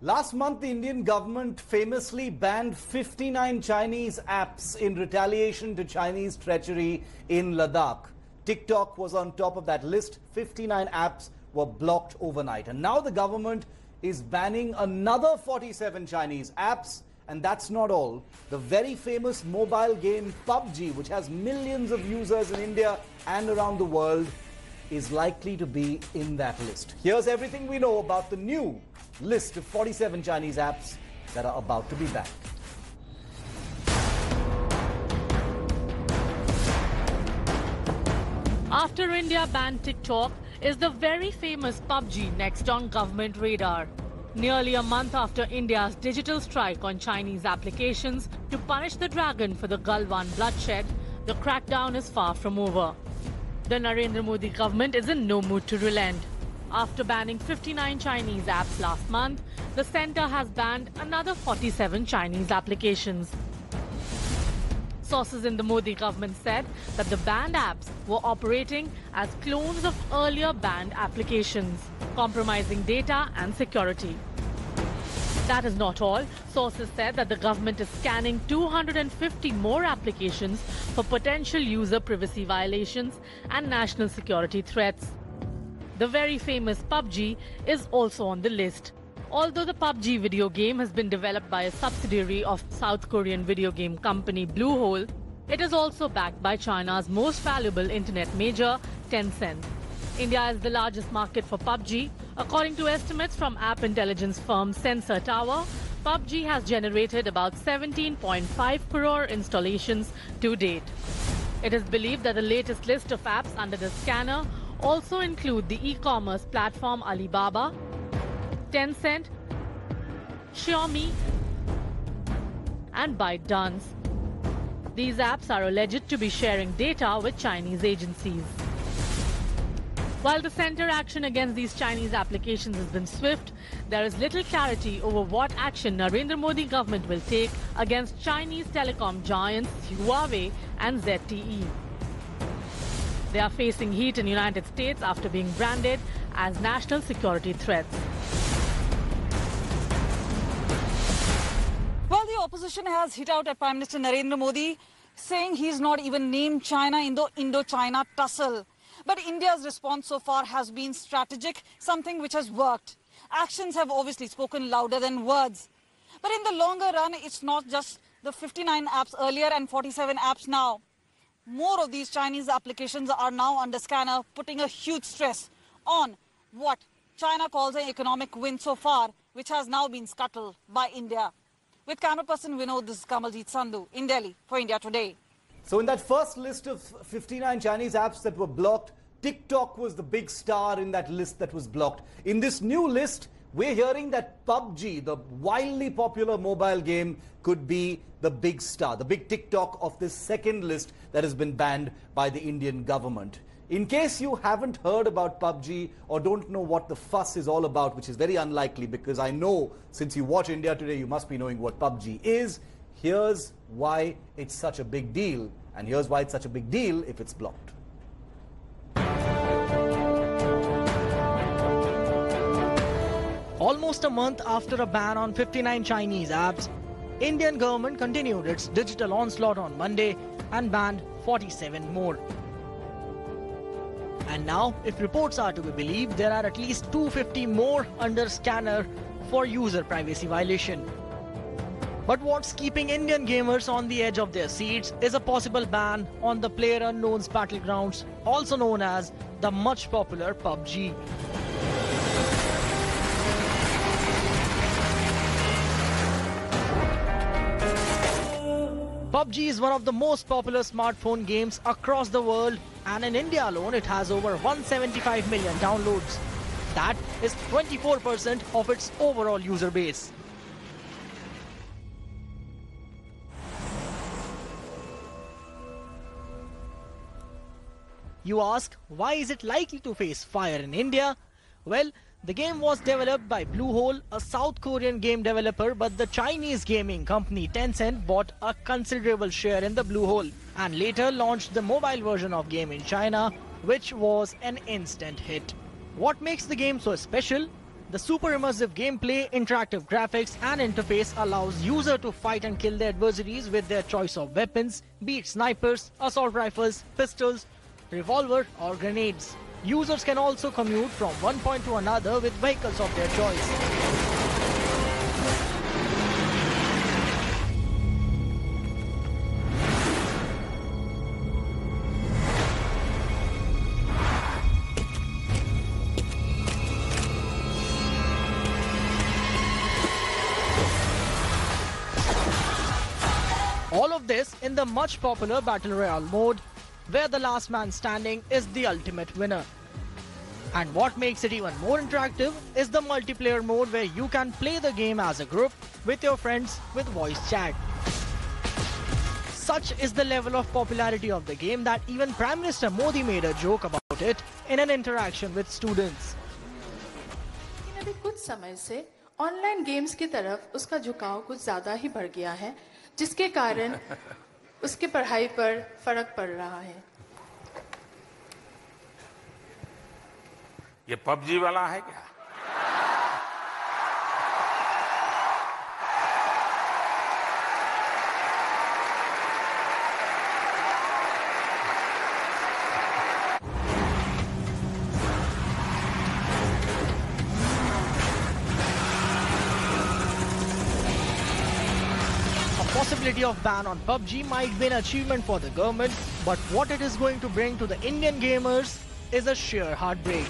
Last month, the Indian government famously banned 59 Chinese apps in retaliation to Chinese treachery in Ladakh. TikTok was on top of that list. 59 apps were blocked overnight. And now the government is banning another 47 Chinese apps. And that's not all. The very famous mobile game PUBG, which has millions of users in India and around the world, is likely to be in that list. Here's everything we know about the new list of 47 Chinese apps that are about to be banned. After India banned TikTok, is the very famous PUBG next on government radar. Nearly a month after India's digital strike on Chinese applications to punish the dragon for the Galwan bloodshed, the crackdown is far from over. The Narendra Modi government is in no mood to relent. After banning 59 Chinese apps last month, the centre has banned another 47 Chinese applications. Sources in the Modi government said that the banned apps were operating as clones of earlier banned applications, compromising data and security. That is not all. Sources said that the government is scanning 250 more applications for potential user privacy violations and national security threats. The very famous PUBG is also on the list. Although the PUBG video game has been developed by a subsidiary of South Korean video game company Bluehole, it is also backed by China's most valuable internet major, Tencent. India is the largest market for PUBG. According to estimates from app intelligence firm Sensor Tower, PUBG has generated about 17.5 crore installations to date. It is believed that the latest list of apps under the scanner also include the e-commerce platform Alibaba, Tencent, Xiaomi, and ByteDance. These apps are alleged to be sharing data with Chinese agencies. While the centre action against these Chinese applications has been swift, there is little clarity over what action Narendra Modi government will take against Chinese telecom giants Huawei and ZTE. They are facing heat in the United States after being branded as national security threats. Well, the opposition has hit out at Prime Minister Narendra Modi, saying he's not even named China in the Indo-China tussle. But India's response so far has been strategic, something which has worked. Actions have obviously spoken louder than words. But in the longer run, it's not just the 59 apps earlier and 47 apps now. More of these Chinese applications are now under scanner, putting a huge stress on what China calls an economic win so far, which has now been scuttled by India. With camera person Vinod, this is Kamaljeet Sandhu in Delhi for India Today. So in that first list of 59 Chinese apps that were blocked, TikTok was the big star in that list that was blocked. In this new list, we're hearing that PUBG, the wildly popular mobile game, could be the big star, the big TikTok of this second list that has been banned by the Indian government. In case you haven't heard about PUBG or don't know what the fuss is all about, which is very unlikely because I know since you watch India Today, you must be knowing what PUBG is. Here's why it's such a big deal, and here's why it's such a big deal if it's blocked. Almost a month after a ban on 59 Chinese apps, Indian government continued its digital onslaught on Monday and banned 47 more. And now, if reports are to be believed, there are at least 250 more under scanner for user privacy violation. But what's keeping Indian gamers on the edge of their seats is a possible ban on the PlayerUnknown's Battlegrounds, also known as the much popular PUBG. PUBG is one of the most popular smartphone games across the world, and in India alone it has over 175 million downloads. That is 24% of its overall user base. You ask, why is it likely to face fire in India? Well, the game was developed by Bluehole, a South Korean game developer, but the Chinese gaming company Tencent bought a considerable share in the Bluehole and later launched the mobile version of game in China, which was an instant hit. What makes the game so special? The super immersive gameplay, interactive graphics and interface allows user to fight and kill their adversaries with their choice of weapons, be it snipers, assault rifles, pistols, revolver or grenades. Users can also commute from one point to another with vehicles of their choice. All of this in the much popular Battle Royale mode, where the last man standing is the ultimate winner. And what makes it even more interactive is the multiplayer mode, where you can play the game as a group with your friends with voice chat. Such is the level of popularity of the game that even Prime Minister Modi made a joke about it in an interaction with students. अभी कुछ समय से online games की तरफ उसका झुकाव कुछ ज्यादा ही बढ़ गया है, जिसके कारण उसके पढ़ाई पर फर्क पड़ रहा है। ये पबजी वाला है क्या? Possibility of ban on PUBG might be an achievement for the government, but what it is going to bring to the Indian gamers is a sheer heartbreak.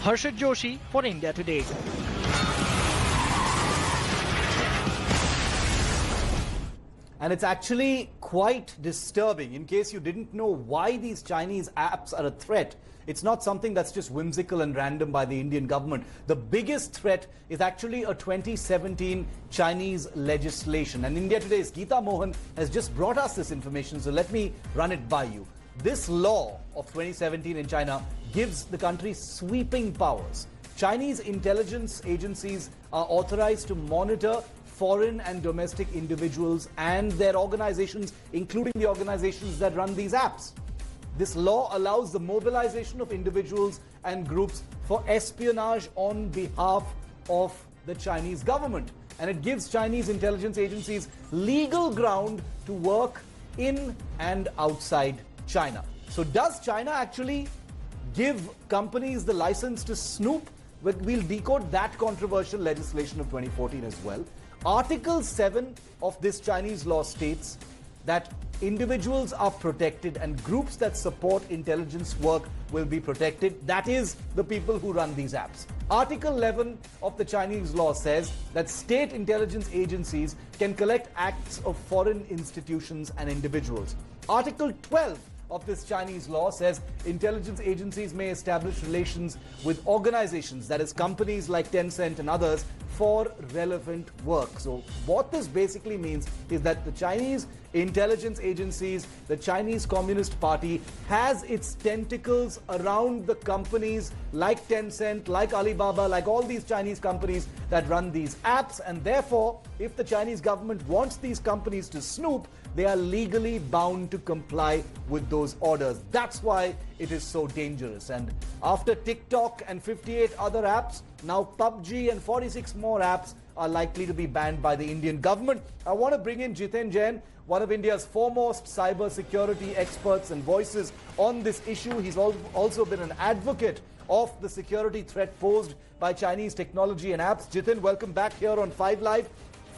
Harshit Joshi for India Today. And it's actually quite disturbing. In case you didn't know why these Chinese apps are a threat, it's not something that's just whimsical and random by the Indian government. The biggest threat is actually a 2017 Chinese legislation. And India Today's Geeta Mohan has just brought us this information, so let me run it by you. This law of 2017 in China gives the country sweeping powers. Chinese intelligence agencies are authorized to monitor foreign and domestic individuals and their organizations, including the organizations that run these apps. This law allows the mobilization of individuals and groups for espionage on behalf of the Chinese government. And it gives Chinese intelligence agencies legal ground to work in and outside China. So does China actually give companies the license to snoop? We'll decode that controversial legislation of 2014 as well. Article 7 of this Chinese law states that individuals are protected and groups that support intelligence work will be protected. That is the people who run these apps. Article 11 of the Chinese law says that state intelligence agencies can collect acts of foreign institutions and individuals. Article 12 of this Chinese law says intelligence agencies may establish relations with organizations, that is companies like Tencent and others, for relevant work. So what this basically means is that the Chinese intelligence agencies, the Chinese Communist Party, has its tentacles around the companies like Tencent, like Alibaba, like all these Chinese companies that run these apps, and therefore if the Chinese government wants these companies to snoop, they are legally bound to comply with those orders. That's why it is so dangerous. And after TikTok and 58 other apps, now PUBG and 46 more apps are likely to be banned by the Indian government. I want to bring in Jiten Jain, one of India's foremost cyber security experts and voices on this issue. He's also been an advocate of the security threat posed by Chinese technology and apps. Jiten, welcome back here on 5 Live.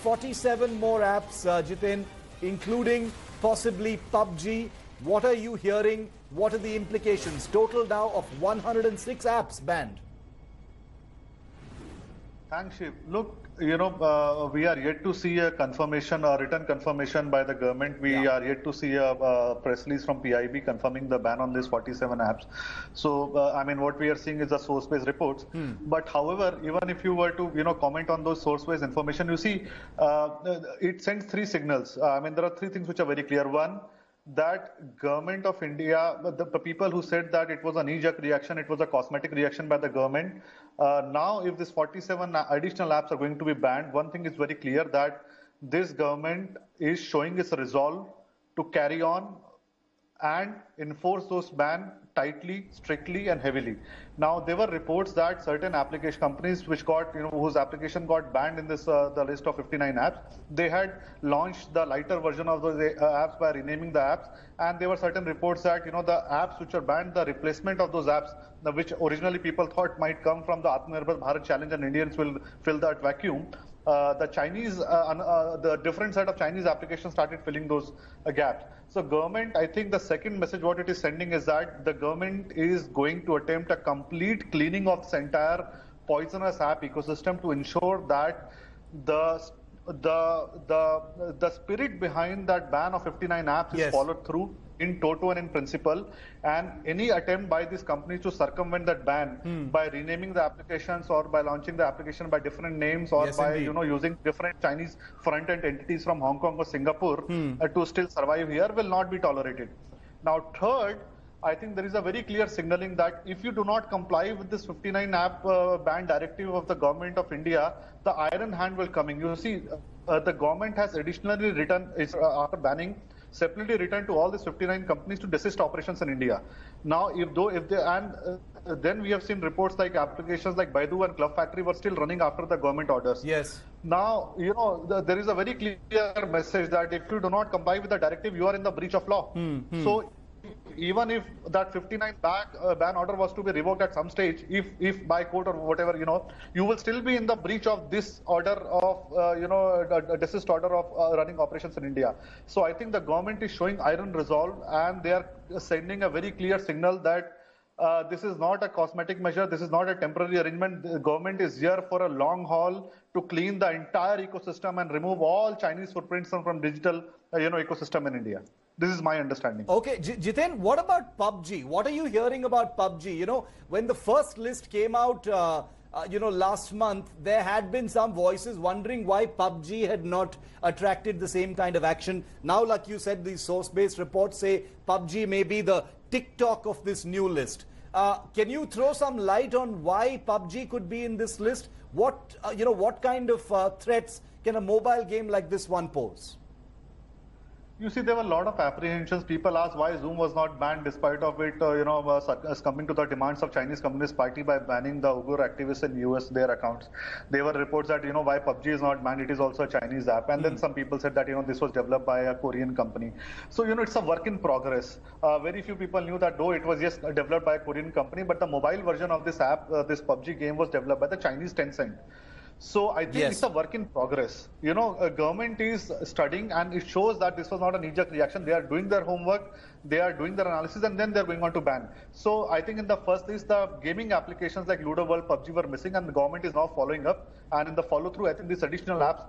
47 more apps, Jiten, including possibly PUBG. What are you hearing? What are the implications? Total now of 106 apps banned. Thanks, Shiv. Look, we are yet to see a confirmation, a written confirmation by the government. We are yet to see a press release from PIB confirming the ban on these 47 apps. So, what we are seeing is the source-based reports. But however, even if you were to, comment on those source-based information, you see, it sends three signals. There are three things which are very clear. One, that government of India, the people who said that it was a knee-jerk reaction, it was a cosmetic reaction by the government. Now, if these 47 additional apps are going to be banned, one thing is very clear, that this government is showing its resolve to carry on and enforce those bans tightly, strictly, and heavily. Now, there were reports that certain application companies which got, whose application got banned in this the list of 59 apps, they had launched the lighter version of those apps by renaming the apps, and there were certain reports that the apps which are banned, the replacement of those apps, which originally people thought might come from the Atmanirbhar Bharat challenge and Indians will fill that vacuum. The Chinese, the different set of Chinese applications started filling those gaps. So government, I think the second message what it is sending is that the government is going to attempt a complete cleaning of this entire poisonous app ecosystem to ensure that the spirit behind that ban of 59 apps is followed through in toto and in principle, and any attempt by these companies to circumvent that ban by renaming the applications or by launching the application by different names or by using different Chinese front-end entities from Hong Kong or Singapore to still survive here will not be tolerated. Now, third, I think there is a very clear signaling that if you do not comply with this 59 app ban directive of the government of India, the iron hand will come in. You see, the government has additionally written, after banning, separately written to all these 59 companies to desist operations in India. Now, then we have seen reports like applications like Baidu and Club Factory were still running after the government orders. Yes. Now, there is a very clear message that if you do not comply with the directive, you are in the breach of law. So, even if that 59 ban order was to be revoked at some stage, if by court or whatever, you will still be in the breach of this order of, a desist order of running operations in India. So I think the government is showing iron resolve, and they are sending a very clear signal that this is not a cosmetic measure. This is not a temporary arrangement. The government is here for a long haul to clean the entire ecosystem and remove all Chinese footprints from digital, ecosystem in India. This is my understanding. Okay, Jiten, what about PUBG? What are you hearing about PUBG? When the first list came out, last month, there had been some voices wondering why PUBG had not attracted the same kind of action. Now, like you said, these source-based reports say PUBG may be the TikTok of this new list. Can you throw some light on why PUBG could be in this list? What kind of threats can a mobile game like this one pose? You see, there were a lot of apprehensions. People asked why Zoom was not banned despite of it, succumbing to the demands of Chinese Communist Party by banning the Uyghur activists in US, their accounts. There were reports that, why PUBG is not banned, it is also a Chinese app. And then some people said that, this was developed by a Korean company. So, it's a work in progress. Very few people knew that though it was just developed by a Korean company, but the mobile version of this app, this PUBG game was developed by the Chinese Tencent. So I think it's a work in progress. Government is studying, and it shows that this was not a knee-jerk reaction. They are doing their homework, they are doing their analysis, and then they're going on to ban. So I think in the first list, the gaming applications like Ludo World, PUBG were missing, and the government is now following up. And in the follow-through, I think these additional apps,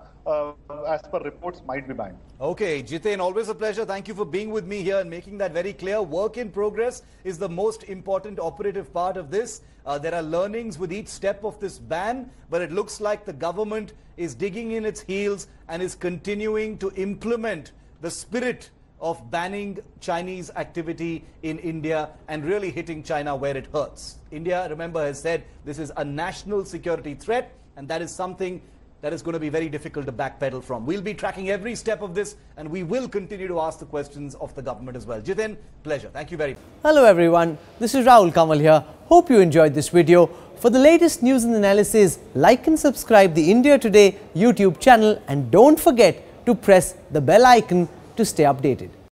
as per reports, might be banned. Okay, Jiten, always a pleasure. Thank you for being with me here and making that very clear. Work in progress is the most important operative part of this. There are learnings with each step of this ban, but it looks like the government is digging in its heels and is continuing to implement the spirit of banning Chinese activity in India and really hitting China where it hurts. India, remember, has said this is a national security threat, and that is something that is going to be very difficult to backpedal from. We'll be tracking every step of this, and we will continue to ask the questions of the government as well. Jiten, pleasure. Thank you very much. Hello everyone, this is Rahul Kamal here. Hope you enjoyed this video. For the latest news and analysis, like and subscribe the India Today YouTube channel, and don't forget to press the bell icon to stay updated.